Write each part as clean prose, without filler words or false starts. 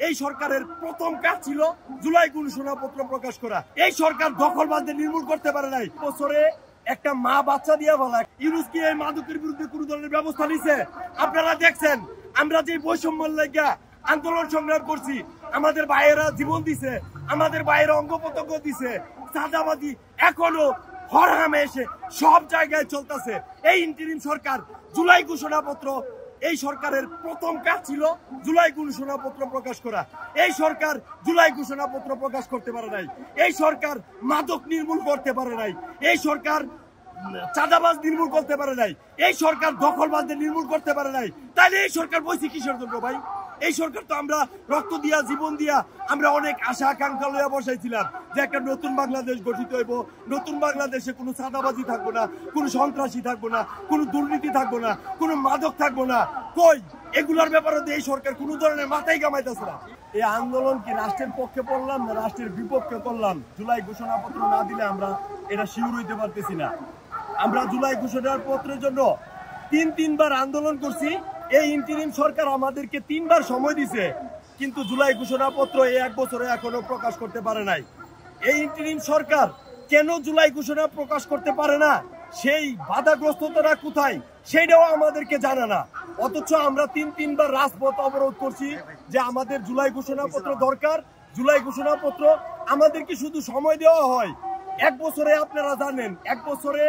এই সরকারের প্রথম কাজ ছিল জুলাই ঘোষণাপত্র প্রকাশ করা। এই সরকার দখলবাদদের নির্মূল করতে পারে নাই। বছরে একটা মা বাচ্চা দিয়ে বলা ইউনুস কি এই মাদকের বিরুদ্ধে কোন ধরনের ব্যবস্থা নিছে? আপনারা দেখছেন আমরা যে বৈষম্যের লাগা আন্দোলন সংগ্রাম করছি, আমাদের ভাইয়েরা জীবন দিছে, আমাদের ভাইয়েরা অঙ্গ প্রত্যঙ্গ দিছে, চাঁদাবাজি এখনো হরহামে এসে সব জায়গায় চলতেছে। এই ইন্টারিম সরকার জুলাই ঘোষণাপত্র, এই সরকারের প্রথম কাজ ছিল জুলাই ঘোষণাপত্র প্রকাশ করা। এই সরকার জুলাই ঘোষণাপত্র প্রকাশ করতে পারে নাই। এই সরকার মাদক নির্মূল করতে পারে নাই। এই সরকার চাঁদাবাজ নির্মূল করতে পারে নাই। এই সরকার দখলবাদদের নির্মূল করতে পারে নাই। তাহলে এই সরকার বইছে কিসের জন্য ভাই? এই সরকার তো আমরা রক্ত দিয়া জীবন দিয়া আমরা অনেক আশা আকাঙ্ক্ষা লইয়া বসাইছিলাম যে একটা নতুন বাংলাদেশ গঠিত হইব, নতুন বাংলাদেশে কোনো চাঁদাবাজি থাকবো না, কোনো সন্ত্রাসী থাকবো না, কোনো দুর্নীতি থাকবো না, কোনো মাদক থাকবো না। কই এগুলোর ব্যাপারে এই সরকার কোনো ধরনের মাথায় কামাইতেছে না। এই আন্দোলন কি রাষ্ট্রের পক্ষে করলাম না রাষ্ট্রের বিপক্ষে করলাম? জুলাই ঘোষণাপত্র না দিলে আমরা এটা শিওর হইতে পারতেছি না। আমরা জুলাই ঘোষণাপত্রের জন্য তিনবার আন্দোলন করছি। এই ইন্টারিম সরকার আমাদেরকে 3 বার সময় দিছে, কিন্তু জুলাই ঘোষণাপত্র এই 1 বছরে এখনো প্রকাশ করতে পারে নাই। এই ইন্টারিম সরকার কেন জুলাই ঘোষণা প্রকাশ করতে পারে না, সেই বাধাগ্রস্ততাটা কোথায় সেইটাও আমাদেরকে জানা না। অথচ আমরা তিনবার রাজপথ অবরোধ করছি যে আমাদের জুলাই ঘোষণাপত্র দরকার। জুলাই ঘোষণাপত্র আমাদেরকে শুধু সময় দেওয়া হয় 1 বছরে। আপনারা জানেন 1 বছরে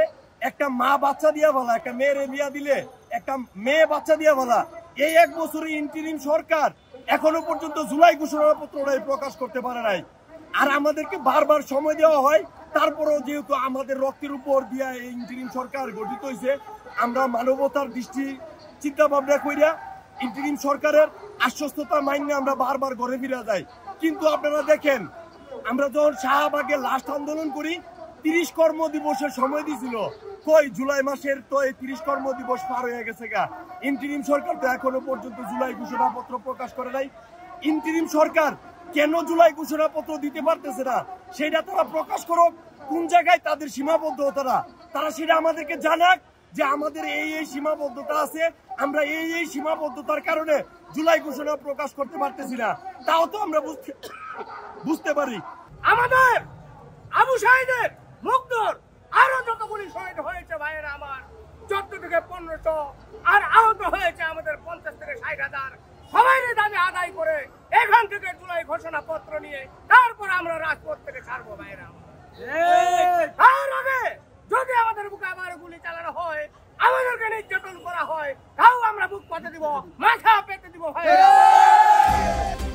একটা মা বাচ্চা দিয়া বলা, একটা মেয়ের বিয়া দিলে একটা মেয়ে বাচ্চা দিয়া বলা। এই 1 বছরে ইন্টারিম সরকার এখনো পর্যন্ত জুলাই ঘোষণাপত্রটাই প্রকাশ করতে পারে নাই। আর আমাদেরকে বারবার সময় দেওয়া হয়, তারপরেও যেহেতু আমাদের রক্তের উপর দিয়া এই ইন্টারিম সরকার গঠিত হয়েছে, আমরা মানবতার দৃষ্টি চিন্তা ভাবনা কইরা ইন্টারিম সরকারের আশ্বস্ততা মাইনে আমরা বারবার ঘরে ফিরে যাই। কিন্তু আপনারা দেখেন আমরা যখন শাহবাগে লাস্ট আন্দোলন করি 30 কর্মদিবসের সময় দিয়েছিল, কই জুলাই মাসের তো এই 30 কর্মদিবস পার হয়ে গেছে গা। ইন্টারিম সরকার তো এখনো পর্যন্ত জুলাই ঘোষণাপত্র প্রকাশ করে নাই। ইন্টারিম সরকার কেন জুলাই ঘোষণাপত্র দিতে পারতেছে না সেটা তারা প্রকাশ করো। কোন জায়গায় তাদের সীমাবদ্ধতা তারা সেটা আমাদেরকে জানাক যে আমাদের এই সীমাবদ্ধতা আছে, আমরা এই সীমাবদ্ধতার কারণে জুলাই ঘোষণা প্রকাশ করতে পারতেছি না। তাও তো আমরা বুঝতে পারি। আমাদের আবু সাইদের মুগ্ধর আরো যতগুলি শহীদ হয়েছে ভাইয়েরা আমার 14 থেকে 1500, আর আহত হয়েছে আমাদের 50 থেকে 60,000। সবাই দাবি আদায় করে এখান থেকে জুলাই ঘোষণাপত্র নিয়ে তারপর আমরা রাজপথ থেকে ছাড়বো ভাইয়েরা। তার আগে যদি আমাদের বুকে আবার গুলি চালানো হয়, আমাদেরকে নির্যাতন করা হয়, তাও আমরা বুক পাতে দিব, মাথা পেতে দিব ভাইয়েরা।